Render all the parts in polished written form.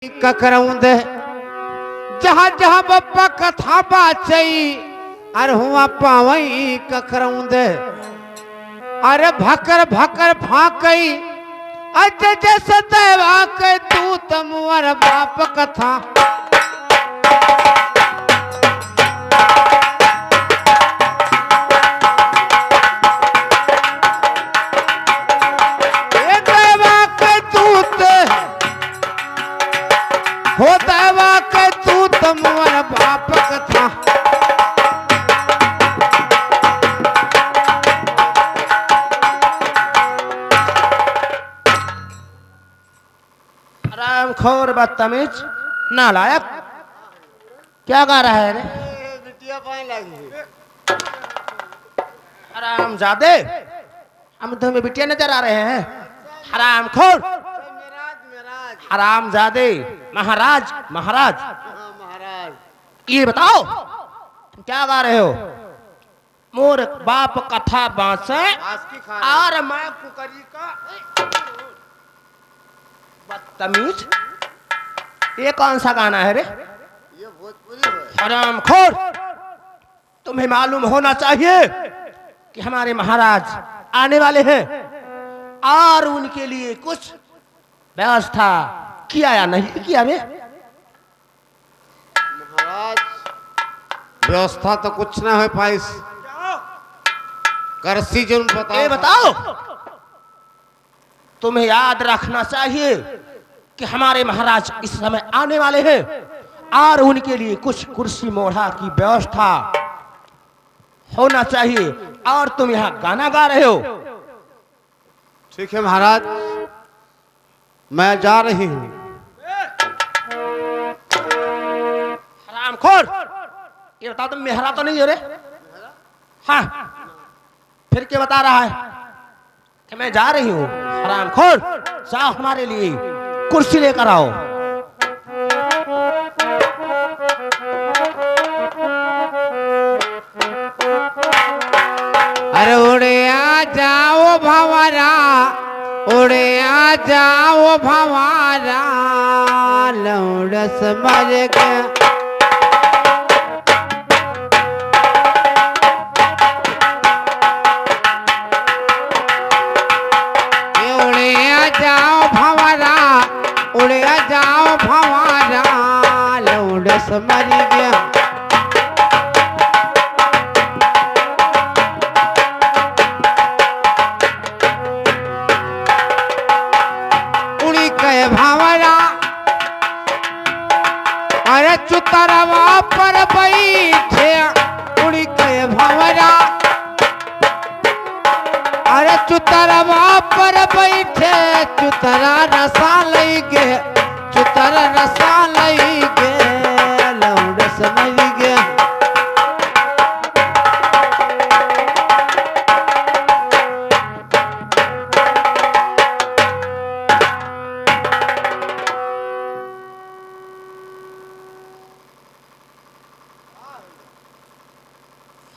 ककरौंद जहाँ जहाँ बप्पा कथा बाचई अरे हुआ पावई ककरौंद अरे भकर भकर फाकई अज जैसे देवा के तू तमुअर बाप कथा हो देवा के तू तमुअर बाप कथा राम खोर बदतमीज नालायक क्या गा रहा है रे? बिटिया पाए लगी हराम जादे हम तुम्हें बिटिया नजर आ रहे हैं। हराम खोर हराम जादे महाराज महाराज महाराज ये बताओ तुम क्या गा रहे हो? मोर बाप कथा बांसे और मैं कुकरी का बदतमीज। ये कौन सा गाना है रे? ये भोजपुरी है। हराम खोर तुम्हें मालूम होना चाहिए कि हमारे महाराज आने वाले हैं और उनके लिए कुछ व्यवस्था किया या नहीं किया रे? महाराज व्यवस्था तो कुछ ना हो पाई करसी जो बताओ। ये बताओ तुम्हें याद रखना चाहिए कि हमारे महाराज इस समय आने वाले हैं और उनके लिए कुछ कुर्सी मोढ़ा की व्यवस्था होना चाहिए और तुम यहाँ गाना गा रहे हो। ठीक है महाराज मैं जा रही हूँ। हरामखोर ये बताओ तुम मेहरा तो नहीं हो रे? हाँ फिर क्या बता रहा है कि मैं जा रही हूँ? हरामखोर जाओ हमारे लिए कुर्सी लेकर आओ। अरे उड़े आ जाओ भंवरा उड़े आ जाओ भंवरा लौड़स मर गया। उड़े आ जाओ भंवरा उड़े आ जाओ भंवरा लौड़स मर गया। भावरा अरे चुतरवा पर बैठे उड़ी के भंवरा अरे चुतरवा पर बैठे चुतरा रसा लई गे चुतरा रसा लई गे लौड़स मरी गे।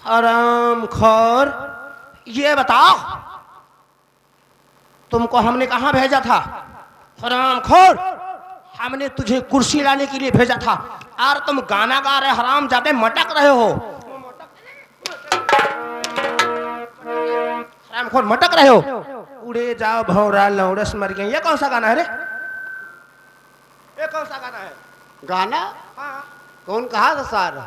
हरामखोर ये बताओ तुमको हमने कहाँ भेजा था? हरामखोर हमने तुझे कुर्सी लाने के लिए भेजा था और तुम गाना गा रहे हराम जाते मटक रहे हो। हरामखोर मटक रहे हो। उड़े जाओ भौरा लौड़स मर गए ये कौन सा गाना है रे? ये कौन सा गाना है? गाना हाँ कौन कहा था सारा?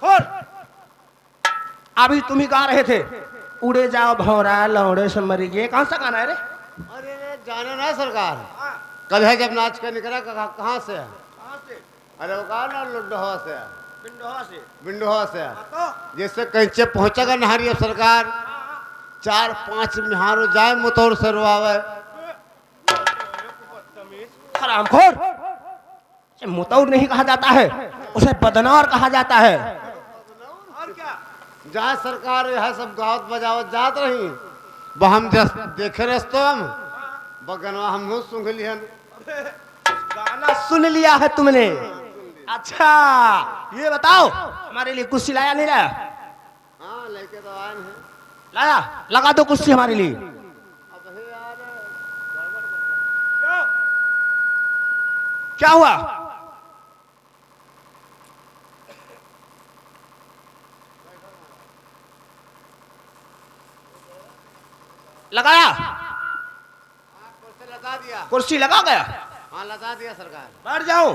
और अभी तुम ही गा रहे थे उड़े जाओ भौरा लौड़े से मरी गए। कौन सा गाना है रे? अरे जाने ना सरकार कल है जब नाच कर निकला कहाँ से? अरे वो कहा ना लुड्डोहा से बिंडोहा से जैसे कहीं पहुंचेगा नहरिया सरकार 4-5 मिहारो जाए मुतौर सरवावे। हरामखोर मुतौर नहीं कहा जाता है उसे बदनौर कहा जाता है। जहाँ सरकार यह सब गावत बजावत जात रही वह हम देखे रस्तो हम बगनवा हम सुन लिहन। गाना सुन लिया है तुमने? अच्छा ये बताओ हमारे लिए कुर्सी लाया नहीं लाया? हाँ लेके तो आए हैं। लाया, लगा दो कुर्सी हमारे लिए। अब यार क्या हुआ? लगाया? कुर्सी लगा दिया। कुर्सी लगा गया? हाँ लगा दिया सरकार। बैठ जाओ।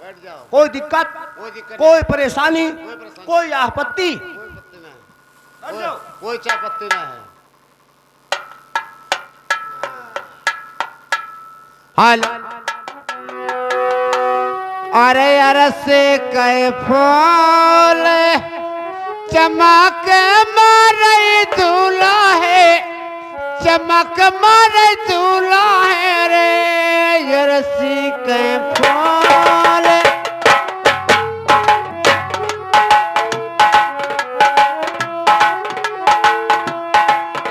बैठ जाओ। कोई दिक्कत, कोई दिक्कत कोई परेशानी, कोई परेशानी। कोई आपत्ति? कोई पत्ती नहीं। बैठ जाओ। कोई चाय पत्ती नहीं है। हाल अरे अरसे कै फूल चमक मारे दूल्हा है, चमक मारे दूल्हा है रे अरसी कै फूल।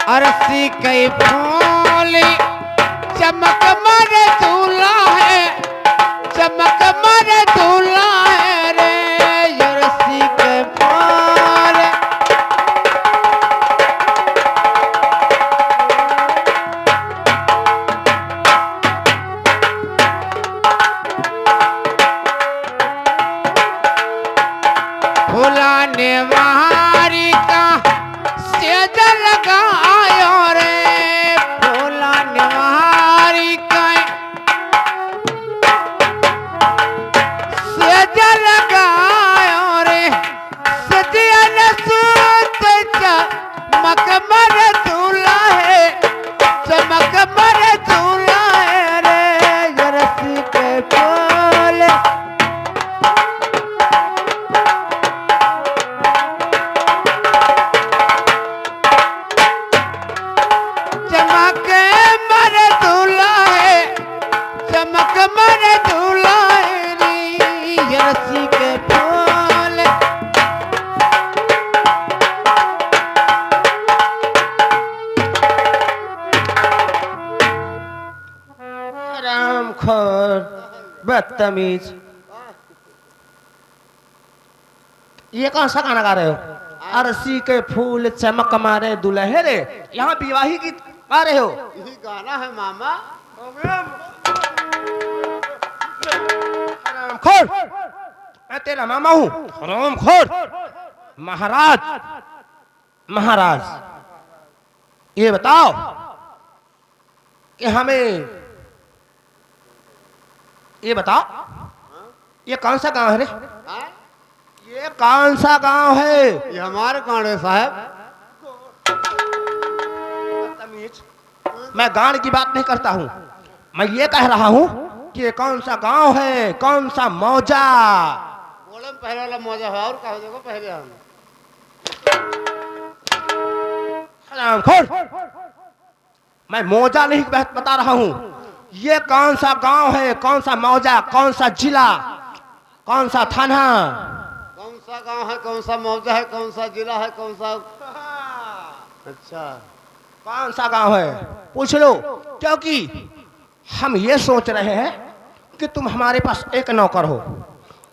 अरसी कै फूल चमक मारे दूल्हा है, चमक मारे दूल्हा है रे अरसी कै फूल। फुलाने वारी का सेज लगायो रे, फुलाने वारी का सेज लगायो रे, सजियन सूत चमक मर दूल्हा है, चमक मर दूल्हा है रे अरसी कै फूल। चमक मर दूल्हा है, चमक मर दूल्हा है रे अरसी कै फूल। हरामखोर, बदतमीज। ये कौन सा गाना गा रहे हो? अरसी के फूल चमक मारे दुल्हे रे। यहाँ विवाही गीत गा रहे हो? यही गाना है मामा। हरामखोर, मैं तेरा मामा हूँ। हरामखोर। महाराज, महाराज ये बताओ कि हमें, ये बताओ ये कौन सा गांव है रे? हाँ? ये कौन सा गांव है? ये हमारे कौन है साहब? बदतमीज। मैं गांव की बात नहीं करता हूँ, मैं ये कह रहा हूँ कि ये कौन सा गांव है, कौन सा मौजा? बोले में पहले वाला मौजा है और कहो देखो पहले हम। हरामखोर, मैं मौजा नहीं बता रहा हूँ। ये कौन सा गांव है, कौन सा मौजा, कौन सा जिला, कौन सा थाना? कौन सा गांव है, कौन सा मौजा है, कौन सा जिला है, कौन सा? अच्छा कौन सा गांव है पूछ लो, क्योंकि हम ये सोच रहे हैं कि तुम हमारे पास एक नौकर हो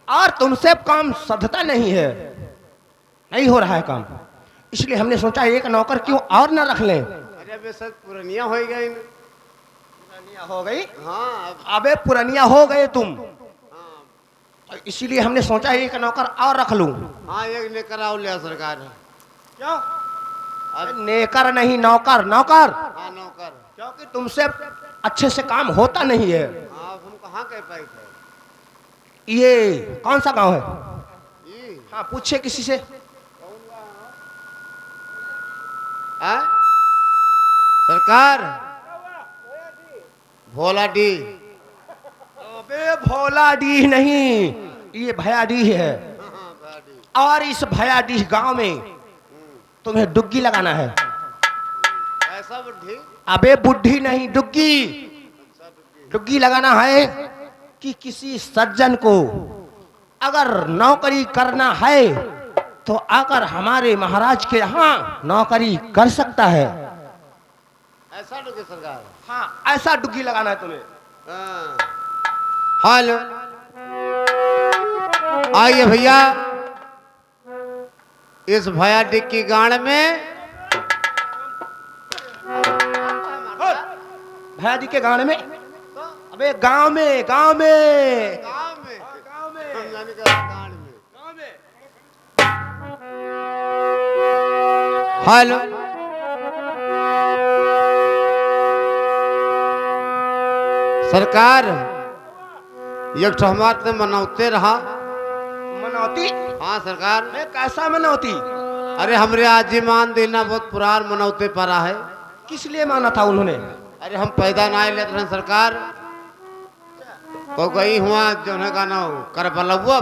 और तुमसे काम सधता नहीं है, नहीं हो रहा है काम, इसलिए हमने सोचा एक नौकर क्यों और न रख लें। अरे वैसे पुरानिया हो गई न। पुरानिया हो गई? हाँ अबे पुरानिया हो गए तुम, हाँ तो इसीलिए हमने सोचा एक नौकर और रख लूं। हाँ एक ने कराओ लिया सरकार। क्यों? अरे नेकर नहीं, नौकर, नौकर। हाँ नौकर। क्योंकि तुमसे अच्छे से काम होता नहीं है। हाँ हम कहाँ कह पाए थे। ये कौन सा गांव है? ये हाँ पूछे किसी से। हाँ? सरकार भोला डी। अबे भोला डीह नहीं, ये भयाडीह है। हाँ भाड़ी। और इस भयाडीह गांव में तुम्हें डुग्गी लगाना है। ऐसा बुढ़ी? अबे बुढ़ी नहीं, डुग्गी। अच्छा बुढ़ी। डुग्गी लगाना है कि किसी सज्जन को अगर नौकरी करना है तो आकर हमारे महाराज के यहाँ नौकरी कर सकता है। ऐसा डुगी सरकार। हाँ ऐसा डुग्गी लगाना है तुम्हें। हाँ। हेलो आइए भैया, इस भया डिक्की गाड़ में भैया जी के गाने में अबे गांव में, गांव में। गांव में, गांव में। हम जाने का कांड में। गांव में। हेलो, सरकार एक ठो हमारे मनौते रहा। मनौती? हाँ सरकार। मैं कैसा मनौती? अरे हमरे आज ही मान देना बहुत पुरान मनौते पड़ा है। किस लिए माना था उन्होंने? अरे हम पैदा ना लेते हैं सरकार, तो गई हुआ जो है का ना कर बलुआ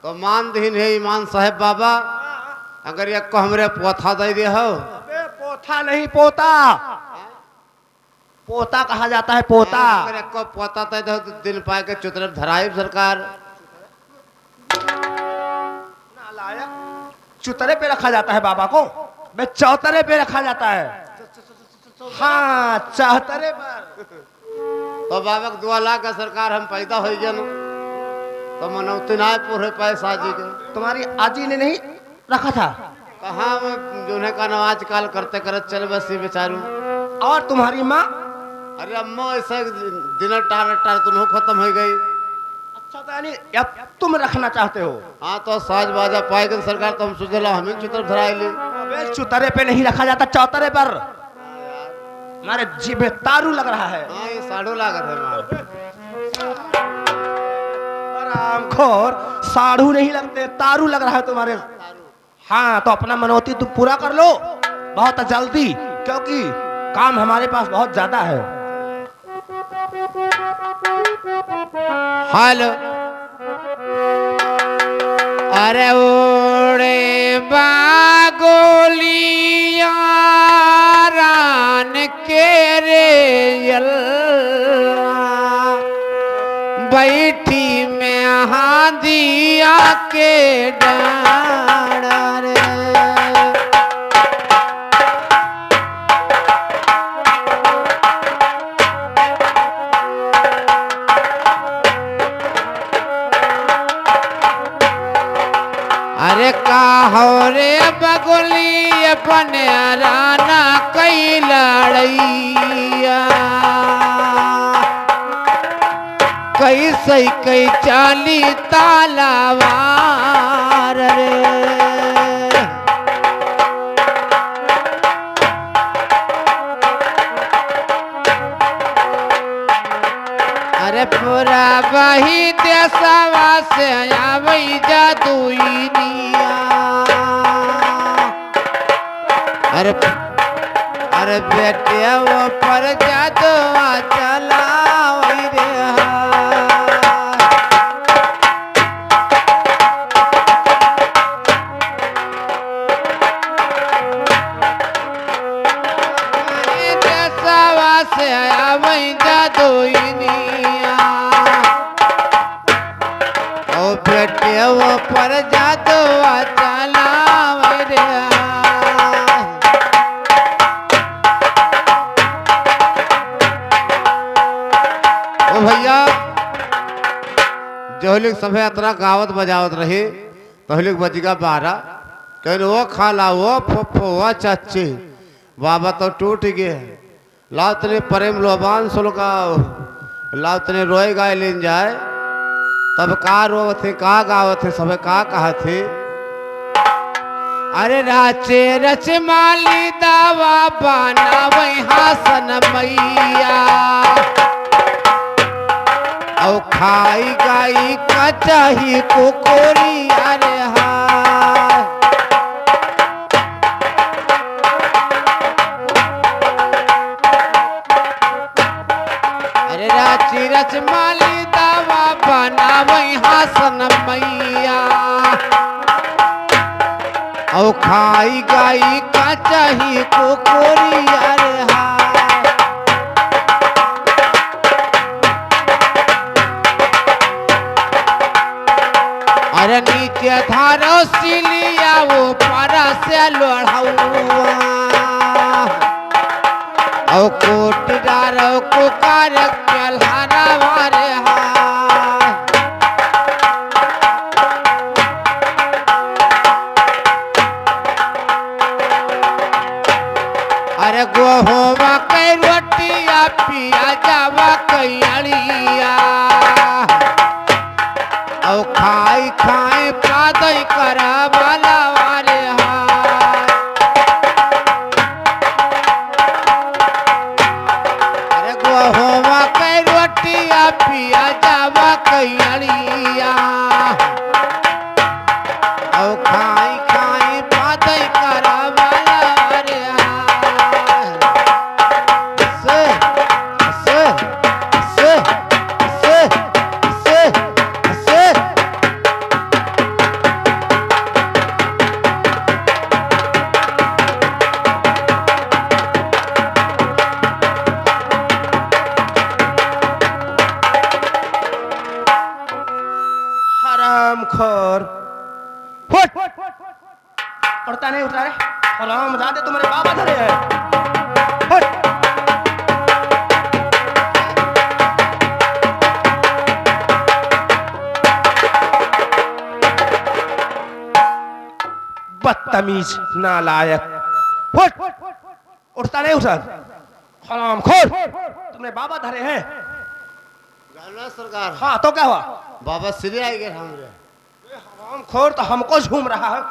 तो मान दीन है ईमान साहेब बाबा, अगर एक को हमरे पोथा दे दे हो। अबे पोथा नहीं, पोता। पोता कहा जाता है, पोता। अगर एक को पोता दे दे तो दिन पाए के चुतरे धराई सरकार। चुतरे पे रखा जाता है बाबा को? बे चौतरे पे रखा जाता है। हाँ, चौतरे पर। तो बाबा के दुआ ला का सरकार हम पैदा हो जन तो मनौती ना पूरे पैसा जी के। तुम्हारी आजी ने नहीं रखा था? कहाँ जो है का ना आजकल करते करते चल बस बेचारू। और तुम्हारी माँ? अरे अम्मा ऐसा दिन टार टार तुम खत्म हो गई। अच्छा, तो यानी अब तुम रखना चाहते हो? हाँ, तो साज बाजा पाएगा सरकार तो हम सोचला हमें चुतर धराए ले। अबे चुतरे पे नहीं रखा जाता, चौतरे पर। हमारे जीभ में तारू लग रहा है। हाँ, ये साढ़ू लागत है हमारे। आरामखोर, साढ़ू नहीं लगते, तारू लग रहा है तुम्हारे। हाँ, तो अपना मनौती तुम पूरा कर लो बहुत जल्दी, क्योंकि काम हमारे पास बहुत ज्यादा है। हेलो, अरे ओड़े बागोलिया रान के रे बैठी में हादिया के डार रे। अरे काहो रे बगुली अपने राना कई लड़ैया कैसे कई चाली तालावार रे। अरे पूरा वही देशवा से आवई जादुइनिया। अरे अरे बेटे वो पर जादुआ चलावई रे। देशवा से आवई जादुइनिया ओ बेटे वो पर जादुआ चलावई रे। ओ भैया जो लोग सभे यात्रा गावत बजावत रहे तो लोग बजगा 12 कहने वो खाला वो फुफ्फो वो चाचे बाबा तो टूट गए। लाव तने प्रेम लोबान सुलका लाव तने रोए गाय लेन जाए तब का रो थे का गाव थे सब का कहा थे। अरे राचे रच माली दावा बाना वही हासन मैया औ खाई गाई कचही कुकुरी। अरे हाँ, अरे राची रच माली दावा बना वही हासन मैया औ खाई गाई कचही कुकुरी। अरे हाँ, अरे नीचे धारो सिलिया वो पारा से लोढ़ौआ औ कोट डारो कुकार चलहारा वारे हाँ। अरे गोहोवा के रोटिया पिया जावा कई पिया पिया जावा कैलिया औ खाई खाई बादई करवाला रे से से से से से से हराम खोर फुट उड़ता नहीं उठा रे हराम जादे तुम्हारे बाबा धरे हैं फुट बदतमीज नालायक फुट उठता नहीं उठा हराम खोर तुमने बाबा धरे हैं जाना सरकार हाँ तो क्या हुआ बाबा श्री आई गए हमरे हराम खोर तो हमको झूम रहा है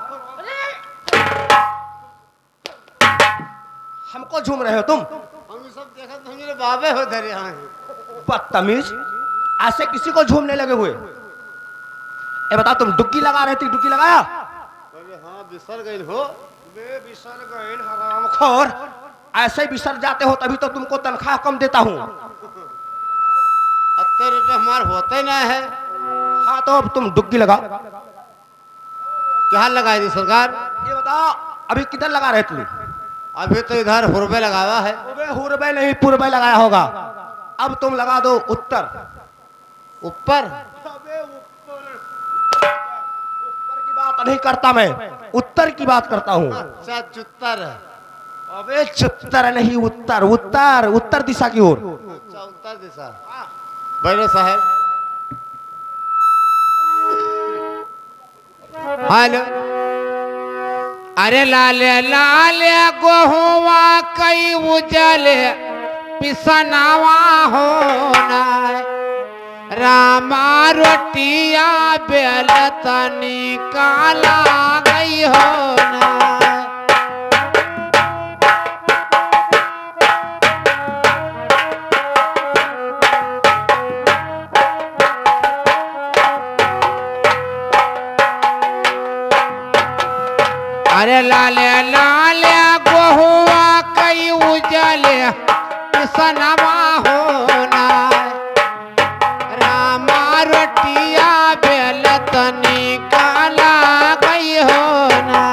हमको झूम रहे हो तुम हम ये सब देखा तो मेरे बाबे हो धरे यहाँ बदतमीज ऐसे किसी को झूमने लगे हुए ये बता तुम डुबकी लगा रहे थे डुबकी लगाया अरे हाँ बिसर गई हो बे बिसर गए हराम खोर ऐसे बिसर जाते हो तभी तो तुमको तनख्वाह कम देता हूँ 70 रुपये हमारे होते ना है हाँ तो अब तुम डुबकी लगा क्या लगाई थी सरकार ये बताओ अभी किधर लगा रहे तुम अभी तो इधर हुरबे लगावा है अबे हुरबे नहीं पुरबे लगाया होगा अब तुम लगा दो उत्तर ऊपर अबे ऊपर की बात नहीं करता मैं उत्तर की बात करता हूँ अच्छा चुत्तर अबे चुत्तर नहीं उत्तर उत्तर उत्तर दिशा की ओर अच्छा उत्तर दिशा बैठो साहब हेलो अरे लाले लाले गोहुआ कई उजले पिसनावा होना रामा रोटिया बेलतनी काला गई होना अरे लाले लाले गोहुआ कई उजले पिसनवा होना रामा रोटिया बेलतनी काला गई होना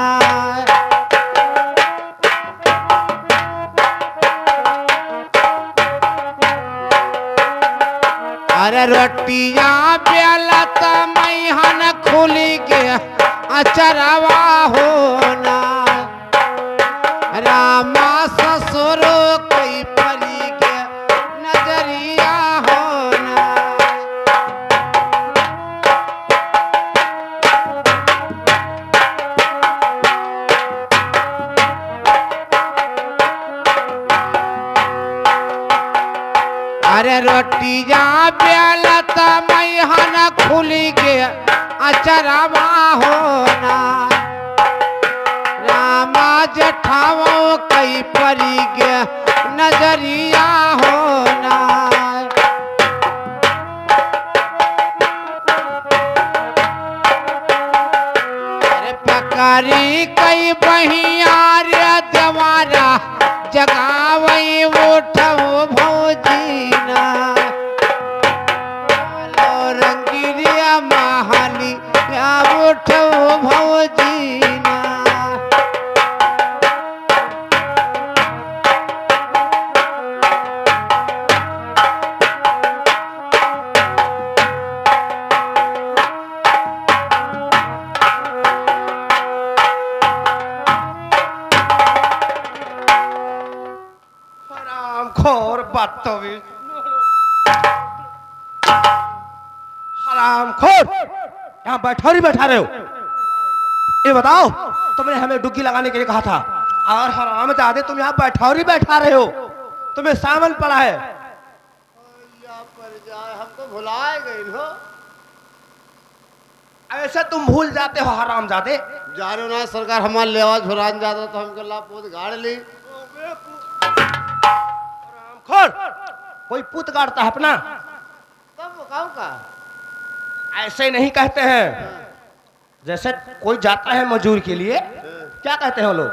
अरे रोटिया बेलत मैहन खुली के अचरवा होना रामा ससुर कोई परी के नजरिया होना अरे रोटिया बेलत मैहन खुली के अचरवा होना रामा जठावो कई परी के नजरिया होना अरे पकारी कई बहिया रे देवारा जगावई उठो भौजीना रंगीरिया महाली या उठो भौजीना हराम खोर बदतमीज हराम खोर यहाँ बैठा ही बैठा रहे हो ये बताओ तुमने हमें डुबकी लगाने के लिए कहा था और हराम जादे तुम यहाँ बैठा ही बैठा रहे हो तुम्हें सावन पड़ा है हम तो भुलाए गए हो ऐसे तुम भूल जाते हो हराम जादे जानो ना सरकार हमारे लेवा झुरान जाता तो हमको लापोत गाड़ ली खोर कोई पुत गाड़ता है अपना काऊ का ऐसे नहीं कहते हैं। जैसे कोई जाता है मजदूर के लिए, क्या कहते हैं वो लोग?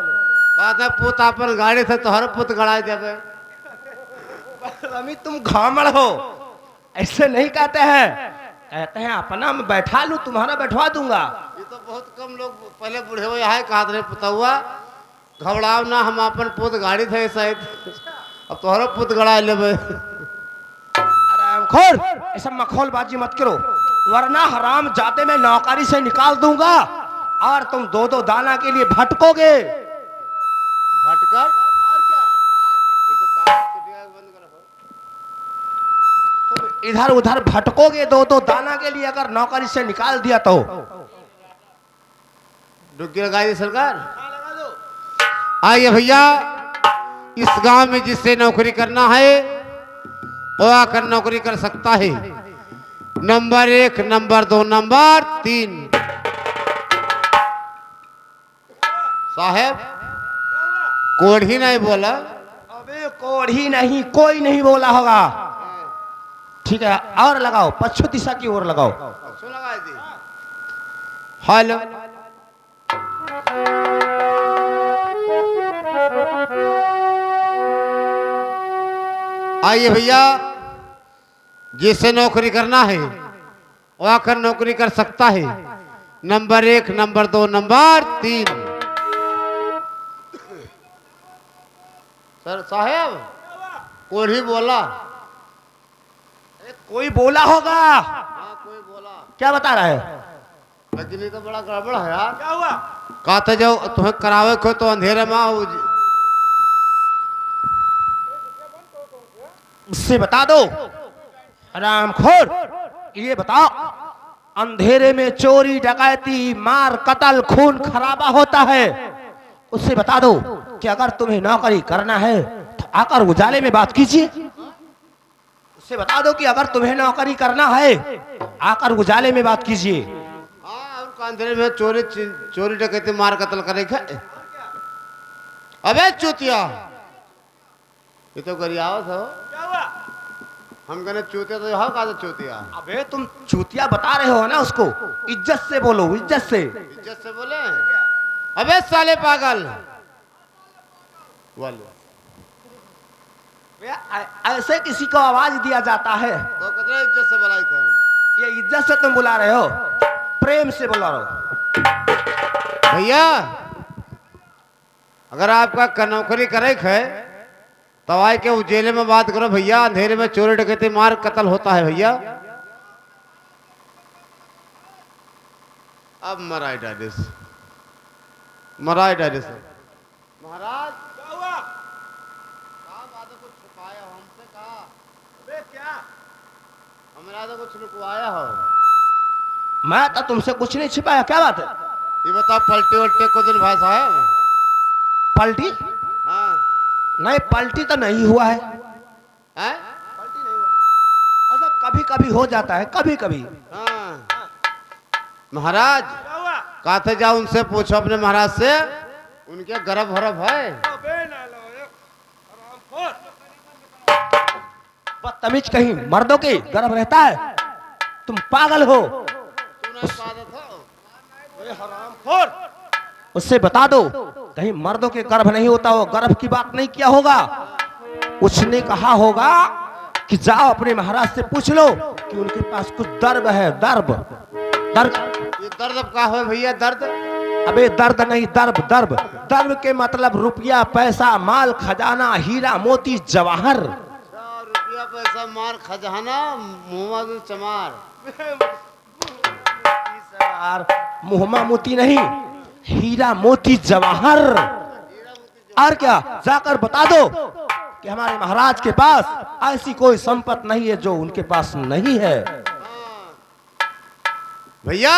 कहते पुत अपन गाड़ी से तोहर पुत गड़ा देवे। अमी तुम घामड़ हो, ऐसे नहीं कहते हैं। कहते हैं अपना मैं बैठा लूं, तुम्हारा बैठवा दूंगा। ये तो बहुत कम लोग पहले बूढ़े हुए है कहा रहे पुतहुआ घबराव ना, हम अपन पुत गाड़ी थे शायद, अब तोहरो पुत गड़ा लेवे। खोर ऐसा मखौलबाजी मत करो, वरना हराम जाते मैं नौकरी से निकाल दूंगा और तुम दो दो दाना के लिए भटकोगे। भटकर और क्या? तुम इधर उधर भटकोगे दो दो दाना के लिए, अगर नौकरी से निकाल दिया तो। डुबकी लगा दी सरकार। आइए भैया, इस गांव में जिससे नौकरी करना है वो आकर नौकरी कर सकता है। Number 1, number 2, number 3। साहब कोड ही नहीं बोला। अबे कोड ही नहीं, कोई नहीं बोला होगा। ठीक है, और लगाओ, पश्चिम दिशा की ओर लगाओ। लगा दी। हेलो आइए भैया, जिससे नौकरी करना है वो आकर नौकरी कर सकता है। Number 1, number 2, number 3। सर साहब कोई बोला। कोई बोला होगा। हाँ कोई बोला। क्या बता रहा है? लेकिन ये तो बड़ा गड़बड़ है यार। क्या हुआ? कहा था जो तुम्हें करावे को तो अंधेरे में आओ। उससे बता दो हरामखोर, ये बताओ अंधेरे में चोरी डकैती मार कत्ल खून खराबा होता है। उससे बता दो कि अगर तुम्हें नौकरी करना है तो आकर उजाले में बात कीजिए। उससे बता दो कि अगर तुम्हें नौकरी करना है आकर उजाले में बात कीजिए। हाँ और अंधेरे में चोरी डकैती मार कत्ल करेगा। अबे चूतिया, ये तो गरियावत हो। क्या हुआ? हम कहने चूतिया तो यहाँ कहा था चूतिया। अबे तुम चूतिया बता रहे हो ना उसको, इज्जत से बोलो, इज्जत से। इज्जत से बोले। अबे साले पागल बोलो। ऐसे किसी को आवाज दिया जाता है तो कितने इज्जत से बुलाई थे? ये इज्जत से तुम बुला रहे हो, प्रेम से बुला रहे हो। भैया अगर आपका नौकरी करे है तो आए के उजेले में बात करो भैया। अंधेरे में चोरी डकैती मार कत्ल होता है भैया। अब मराई डालिस महाराज। क्या हुआ? बात कुछ छुपाया हो हमसे? कहा अबे क्या हमारा तो कुछ लुकवाया हो? मैं तो तुमसे कुछ नहीं छिपाया, क्या बात है? ये बताओ पलटी वलटे को दिन भाई साहब। पलटी? हाँ नहीं पलटी तो नहीं हुआ है। हैं? पलटी नहीं हुआ। अच्छा कभी कभी हो जाता है, कभी कभी। हाँ महाराज कहा था जाओ उनसे पूछो अपने महाराज से, उनके गर्भ भरभ है। बदतमीज कहीं, मर्दों के गर्भ रहता है? तुम पागल हो। उससे बता दो कहीं मर्दों के गर्भ नहीं होता हो, गर्भ की बात नहीं किया होगा। उसने कहा होगा कि जाओ अपने महाराज से पूछ लो कि उनके पास कुछ दर्द है। दर्द ये दर्द का है भैया? दर्द? अबे दर्द नहीं, दर्द। दर्द दर्द के मतलब रुपया पैसा माल खजाना हीरा मोती जवाहर। रुपया पैसा मार खजाना मोहम्मद चमार। मुहम्मा मोती नहीं, हीरा मोती जवाहर। और क्या, जाकर बता दो कि हमारे महाराज के पास ऐसी कोई संपत्ति नहीं है जो उनके पास नहीं है। भैया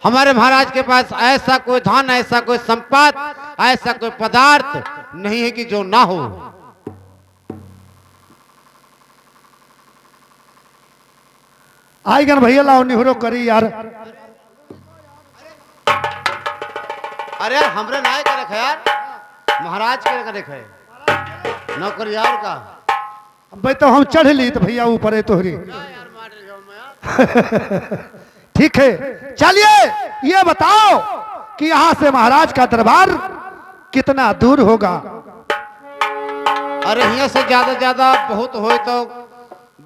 हमारे महाराज के पास ऐसा कोई धन, ऐसा कोई संपत्ति, ऐसा कोई पदार्थ नहीं है कि जो ना हो। आईगन भैया लाओ निहरो करी यार। अरे यार हमरे नाय का रखा यार, महाराज के रखा है नौकर यार का। भाई तो हम चढ़ ली तो भैया ऊपर है तोहरी। यार मार रही हो मैं। ठीक है, चलिए ये बताओ कि यहाँ से महाराज का दरबार कितना दूर होगा? अरे यहाँ से ज्यादा बहुत हो तो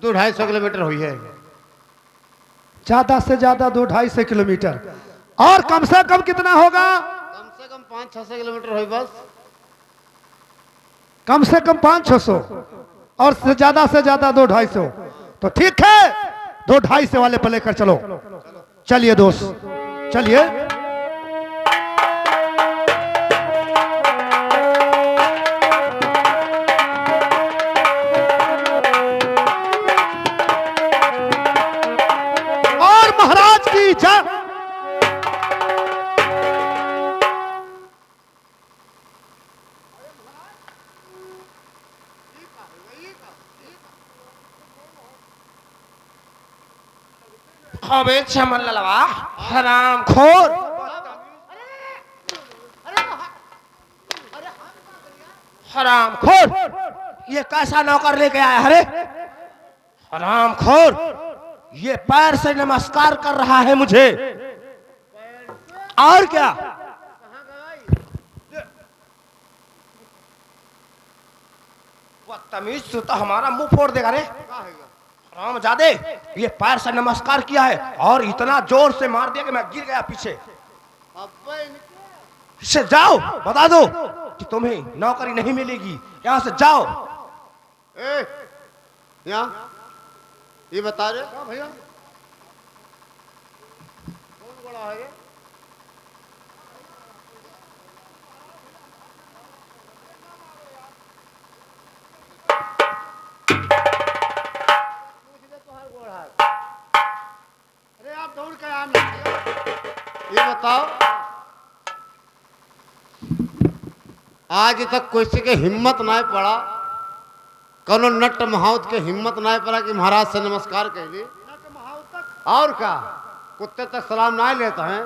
200-250 किलोमीटर हुई है। ज्यादा से ज्यादा 200-250 किलोमीटर। और कम से कम कितना होगा? कम से कम 500-600 किलोमीटर हुई बस। कम से कम 500-600 और से ज्यादा 200-250। तो ठीक है, 200-250 वाले पर लेकर चलो। चलिए दोस्त, चलिए। और महाराज की जय। अबे चमन ललवा हराम खोर, हराम खोर, ये कैसा नौकर लेके आया? अरे हराम खोर, ये पैर से नमस्कार कर रहा है मुझे, और क्या? बदतमीज, तू तो हमारा मुंह फोड़ देगा रे। हरामजादे, ये पैर से नमस्कार किया है और इतना जोर से मार दिया कि मैं गिर गया पीछे। इससे जाओ, बता दो कि तुम्हें नौकरी नहीं मिलेगी, यहाँ से जाओ। ए, यहाँ ये बता रहे भैया कौन बड़ा है ये? अरे आप दौड़ के आम ये बताओ, आज तक किसी के हिम्मत नहीं पड़ा, कोनो नट महाउत के हिम्मत नहीं पड़ा कि महाराज से नमस्कार कर ली। और क्या, कुत्ते तक सलाम नहीं लेता है।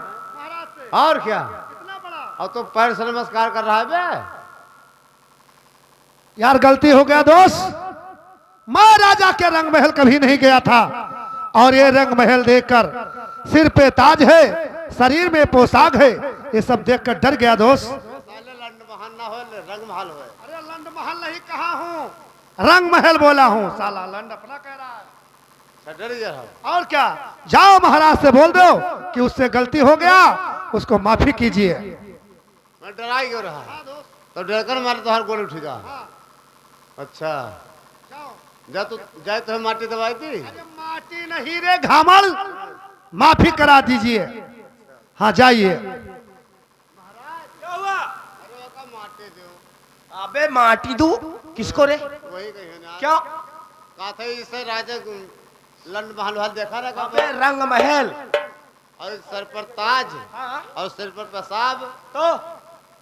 और क्या, और तो पैर से नमस्कार कर रहा है बे। यार गलती हो गया दोस्त, मैं राजा के रंग महल कभी नहीं गया था, और ये रंग महल देखकर सिर पे ताज है, शरीर में पोशाक है, ये सब देखकर डर गया दोस्त। साले लंड महल ना हो, रंग महल हो। अरे लंड महल नहीं कहा हूँ, रंग महल बोला हूँ। साला लंड अपना कह रहा है। डर गया है। और क्या, जाओ महाराज से बोल दो कि उससे गलती हो गया, उसको माफी कीजिए। मैं डरा ही क्यों रहा तो डर कर मारे तो हर गोली उठेगा। अच्छा जा, तो जाए तो माटी दबाई थी। माटी नहीं रे घामल, माफी करा दीजिए। हाँ जाइए। क्या हुआ? माटी दो, अबे माटी दू किसको रे? वही कही ना। क्या? कहा था इससे राजा लंड महल वाल देखा ना अबे रंग महल, और सर पर ताज हाँ, और सिर पर पेशाब, तो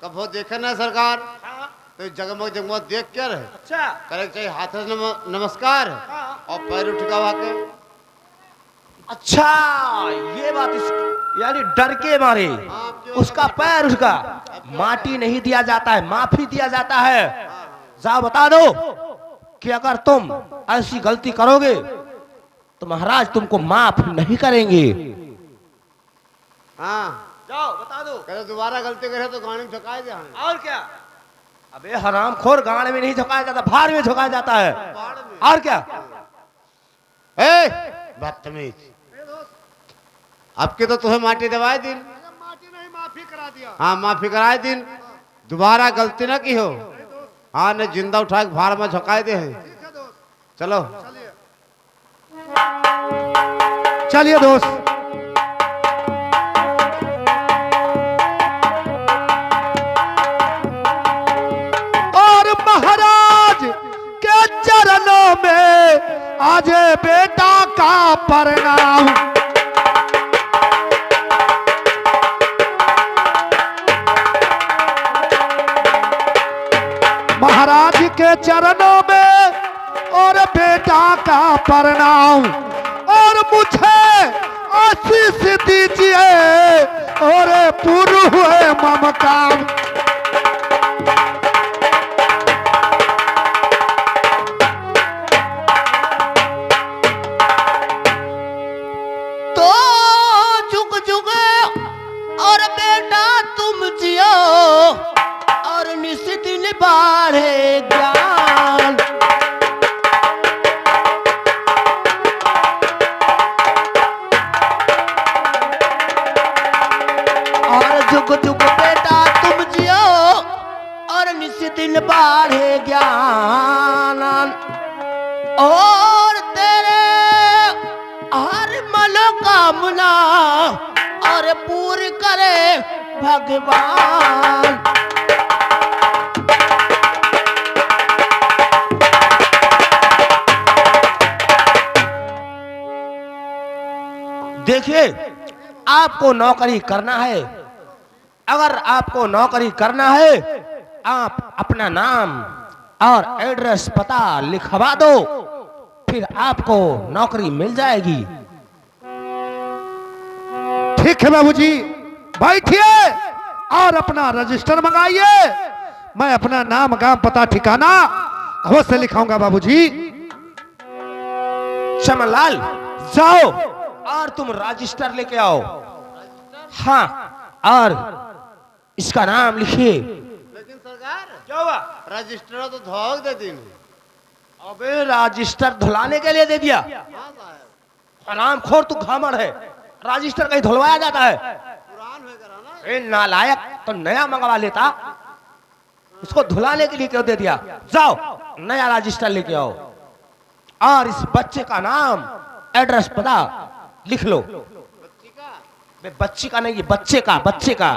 कभो देखे ना सरकार, हाँ, तो जगमग जगमग देख कर अच्छा, करे चाहिए हाथ से नमस्कार हाँ, और पैर उठका के। अच्छा ये बात यानी डर के मारे उसका पैर उसका माटी नहीं दिया जाता है, माफी दिया जाता है। जाओ बता दो कि अगर तुम ऐसी गलती करोगे तो महाराज तुमको माफ नहीं करेंगे। हाँ जाओ बता दो। कहे दोबारा गलती करे तो गाड़ी में झुकाए दे। और क्या? अबे हरामखोर, गाड़ में नहीं झुकाया जाता, भार में झुकाया जाता है। और क्या? ए बदतमीज, अब के तो तुम्हें माटी दबाए दिन। माटी नहीं, माफी करा दिया। हाँ माफी कराए दिन, दोबारा गलती ना की हो। हाँ ने जिंदा उठा के भार में झुकाए दे हैं। चलो चलिए दोस्त। और महाराज के चरणों में आज बेटा का प्रणाम। महाराज के चरणों में और बेटा का प्रणाम, और मुझे आशीष दीजिए और पूर्ण हुए मम काम। भगवान। देखिए, आपको नौकरी करना है, अगर आपको नौकरी करना है, आप अपना नाम और एड्रेस पता लिखवा दो, फिर आपको नौकरी मिल जाएगी। ठीक है बाबूजी, बैठिए और अपना रजिस्टर मंगाइए। मैं अपना नाम गांव पता ठिकाना अवश्य लिखाऊंगा बाबूजी। चमनलाल, जाओ और तुम रजिस्टर लेके आओ। हाँ, और इसका नाम लिखिए। लेकिन सरकार क्या हुआ? रजिस्टर तो धोख दे दी। अबे रजिस्टर धुलाने के लिए दे दिया? हाँ साहब, हराम खोर, तू घमंड है। रजिस्टर कहीं धुलवाया जाता है? पुरान हो करा ना। ए नालायक, तो नया मंगवा लेता, उसको धुलाने के लिए क्यों दे दिया? जाओ नया रजिस्टर लेके आओ और इस बच्चे का नाम एड्रेस पता लिख लो। बच्ची का बच्ची का नहीं, बच्चे का, बच्चे का।